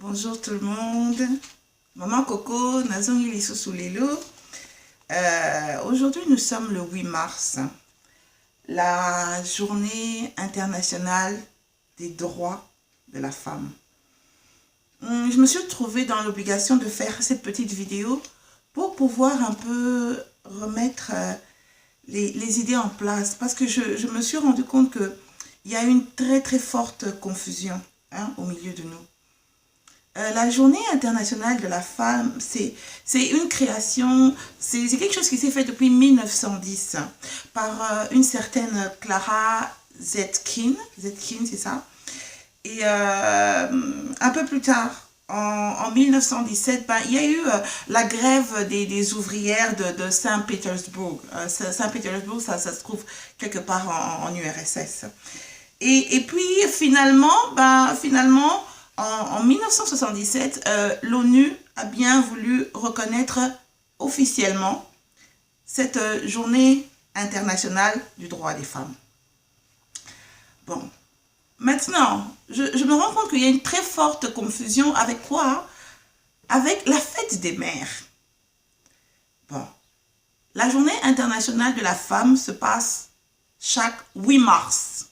Bonjour tout le monde. Maman Coco, Nazongi Lissosoulelo. Aujourd'hui, nous sommes le 8 mars, la journée internationale des droits de la femme. Je me suis trouvée dans l'obligation de faire cette petite vidéo pour pouvoir un peu remettre les idées en place, parce que je me suis rendu compte qu'il y a une très forte confusion au milieu de nous. La journée internationale de la femme, c'est une création, c'est quelque chose qui s'est fait depuis 1910 par une certaine Clara Zetkin, c'est ça. Et un peu plus tard, en 1917, il y a eu la grève des ouvrières de Saint-Pétersbourg. Saint-Pétersbourg, ça se trouve quelque part en URSS. Et puis finalement, en 1977, l'ONU a bien voulu reconnaître officiellement cette journée internationale du droit des femmes. Bon, maintenant, je me rends compte qu'il y a une très forte confusion avec quoi? Avec la fête des mères. Bon, la journée internationale de la femme se passe chaque 8 mars.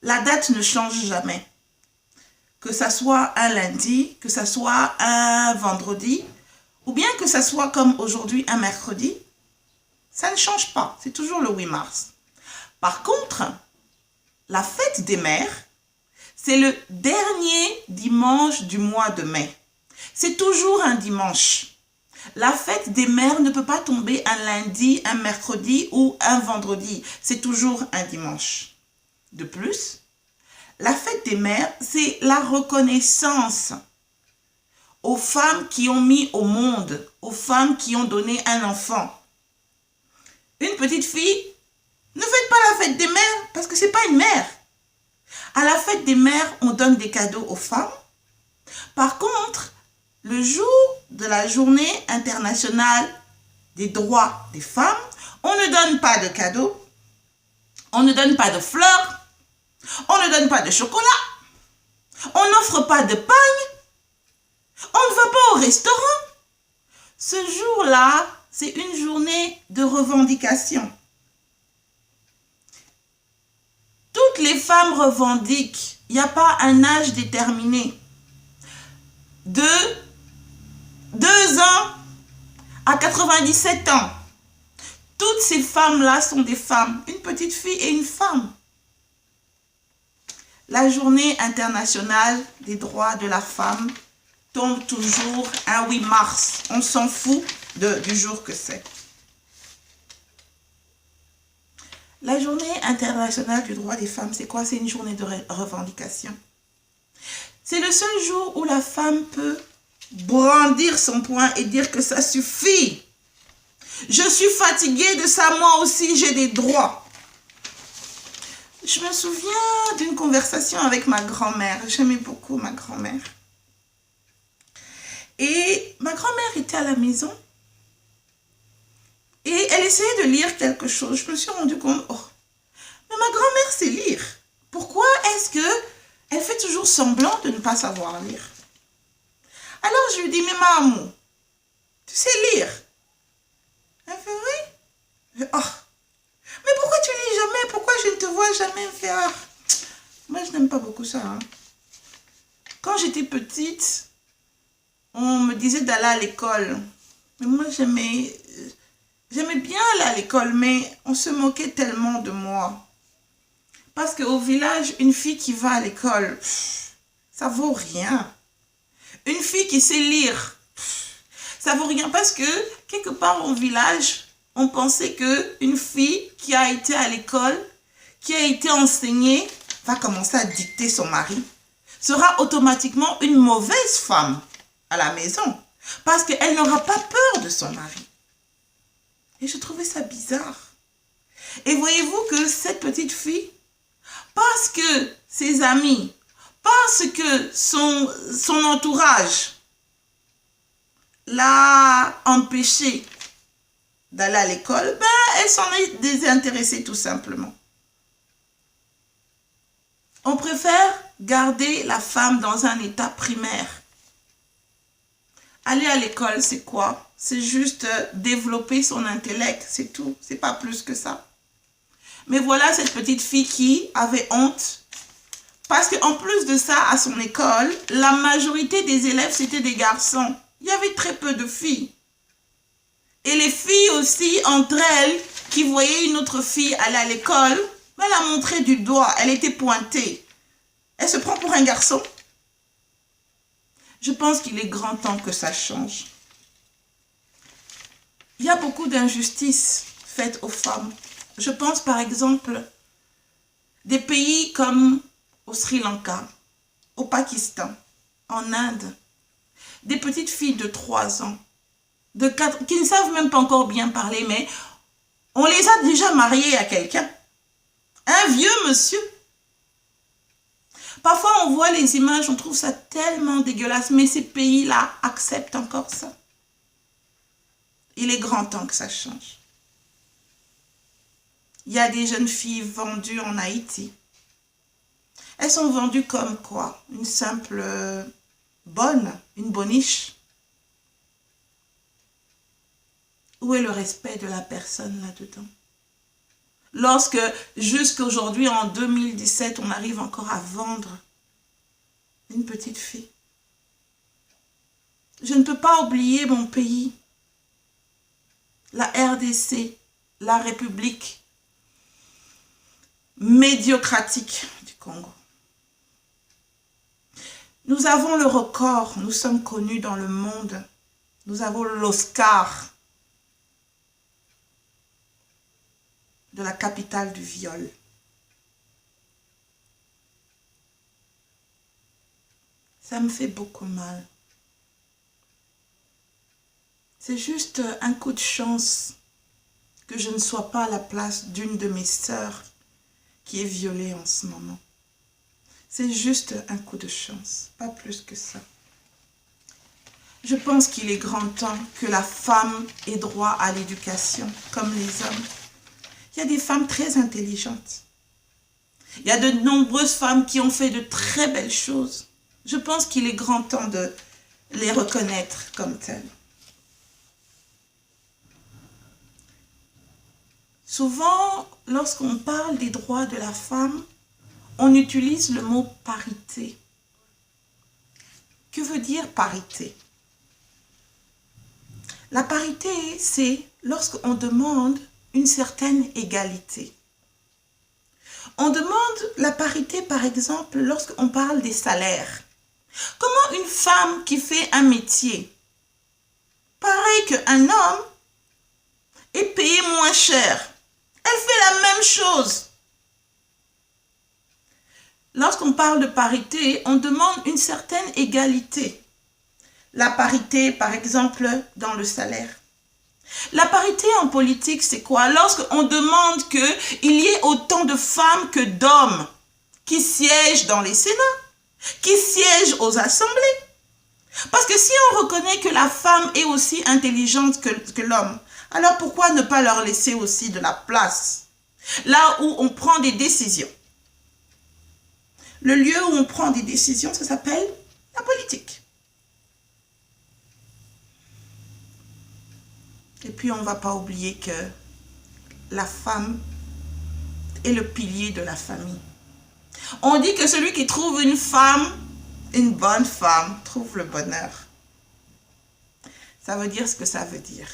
La date ne change jamais. Que ça soit un lundi, que ça soit un vendredi, ou bien que ça soit comme aujourd'hui un mercredi, ça ne change pas. C'est toujours le 8 mars. Par contre, la fête des mères, c'est le dernier dimanche du mois de mai. C'est toujours un dimanche. La fête des mères ne peut pas tomber un lundi, un mercredi ou un vendredi. C'est toujours un dimanche. De plus, la fête des mères, c'est la reconnaissance aux femmes qui ont mis au monde, aux femmes qui ont donné un enfant. Une petite fille, ne faites pas la fête des mères parce que ce n'est pas une mère. À la fête des mères, on donne des cadeaux aux femmes. Par contre, le jour de la journée internationale des droits des femmes, on ne donne pas de cadeaux, on ne donne pas de fleurs, on ne donne pas de chocolat, on n'offre pas de pagne, on ne va pas au restaurant. Ce jour-là, c'est une journée de revendication. Toutes les femmes revendiquent, il n'y a pas un âge déterminé. De 2 ans à 97 ans. Toutes ces femmes-là sont des femmes, une petite fille et une femme. La journée internationale des droits de la femme tombe toujours un 8 mars. On s'en fout du jour que c'est. La journée internationale du droit des femmes, c'est quoi? C'est une journée de revendication. C'est le seul jour où la femme peut brandir son poing et dire que ça suffit. Je suis fatiguée de ça, moi aussi j'ai des droits. Je me souviens d'une conversation avec ma grand-mère. J'aimais beaucoup ma grand-mère. Et ma grand-mère était à la maison. Et elle essayait de lire quelque chose. Je me suis rendu compte, oh, mais ma grand-mère sait lire. Pourquoi est-ce qu'elle fait toujours semblant de ne pas savoir lire? Alors je lui dis, mais maman, tu sais lire? Elle fait oui. Oh. Mais pourquoi tu lis jamais? Pourquoi je ne te vois jamais faire? Moi, je n'aime pas beaucoup ça. Hein. Quand j'étais petite, on me disait d'aller à l'école. Mais moi, j'aimais bien aller à l'école, mais on se moquait tellement de moi. Parce qu'au village, une fille qui va à l'école, ça vaut rien. Une fille qui sait lire, ça vaut rien. Parce que, quelque part au village, on pensait qu'une fille qui a été à l'école, qui a été enseignée, va commencer à dicter son mari, sera automatiquement une mauvaise femme à la maison. Parce qu'elle n'aura pas peur de son mari. Et je trouvais ça bizarre. Et voyez-vous que cette petite fille, parce que ses amis, parce que son entourage l'a empêchée d'aller à l'école, elle s'en est désintéressée tout simplement. On préfère garder la femme dans un état primaire. Aller à l'école, c'est quoi? C'est juste développer son intellect, c'est tout. C'est pas plus que ça. Mais voilà cette petite fille qui avait honte. Parce qu'en plus de ça, à son école, la majorité des élèves, c'était des garçons. Il y avait très peu de filles. Et les filles aussi, entre elles, qui voyaient une autre fille aller à l'école, elle la montrait du doigt, elle était pointée. Elle se prend pour un garçon. Je pense qu'il est grand temps que ça change. Il y a beaucoup d'injustices faites aux femmes. Je pense par exemple des pays comme au Sri Lanka, au Pakistan, en Inde. Des petites filles de 3 ans, de 4, qui ne savent même pas encore bien parler, mais on les a déjà mariées à quelqu'un. Un vieux monsieur. Parfois, on voit les images, on trouve ça tellement dégueulasse, mais ces pays-là acceptent encore ça. Il est grand temps que ça change. Il y a des jeunes filles vendues en Haïti. Elles sont vendues comme quoi? Une simple bonne, une boniche. Où est le respect de la personne là-dedans? Lorsque, jusqu'à aujourd'hui, en 2017, on arrive encore à vendre une petite fille. Je ne peux pas oublier mon pays, la RDC, la République médiocratique du Congo. Nous avons le record, nous sommes connus dans le monde. Nous avons l'Oscar de la capitale du viol. Ça me fait beaucoup mal. C'est juste un coup de chance que je ne sois pas à la place d'une de mes sœurs qui est violée en ce moment. C'est juste un coup de chance, pas plus que ça. Je pense qu'il est grand temps que la femme ait droit à l'éducation, comme les hommes. Il y a des femmes très intelligentes. Il y a de nombreuses femmes qui ont fait de très belles choses. Je pense qu'il est grand temps de les reconnaître comme telles. Souvent, lorsqu'on parle des droits de la femme, on utilise le mot parité. Que veut dire parité? La parité, c'est lorsqu'on demande une certaine égalité. On demande la parité, par exemple, lorsqu'on parle des salaires. Comment une femme qui fait un métier, pareil qu'un homme, est payée moins cher? Elle fait la même chose. Lorsqu'on parle de parité, on demande une certaine égalité. La parité, par exemple, dans le salaire. La parité en politique, c'est quoi? Lorsqu'on demande qu'il y ait autant de femmes que d'hommes qui siègent dans les sénats, qui siègent aux assemblées. Parce que si on reconnaît que la femme est aussi intelligente que l'homme, alors pourquoi ne pas leur laisser aussi de la place? Là où on prend des décisions. Le lieu où on prend des décisions, ça s'appelle la politique. Et puis, on ne va pas oublier que la femme est le pilier de la famille. On dit que celui qui trouve une femme, une bonne femme, trouve le bonheur. Ça veut dire ce que ça veut dire.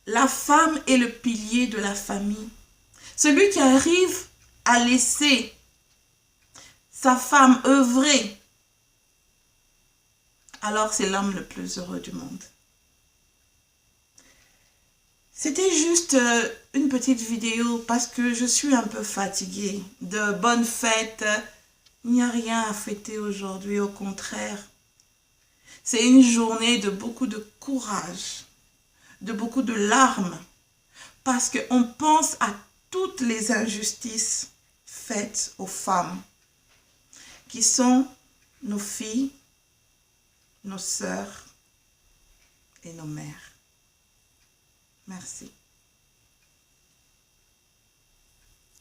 La femme est le pilier de la famille. Celui qui arrive à laisser sa femme œuvrer, alors c'est l'homme le plus heureux du monde. C'était juste une petite vidéo parce que je suis un peu fatiguée. De bonnes fêtes, il n'y a rien à fêter aujourd'hui, au contraire. C'est une journée de beaucoup de courage, de beaucoup de larmes, parce qu'on pense à toutes les injustices faites aux femmes, qui sont nos filles, nos sœurs et nos mères. Merci.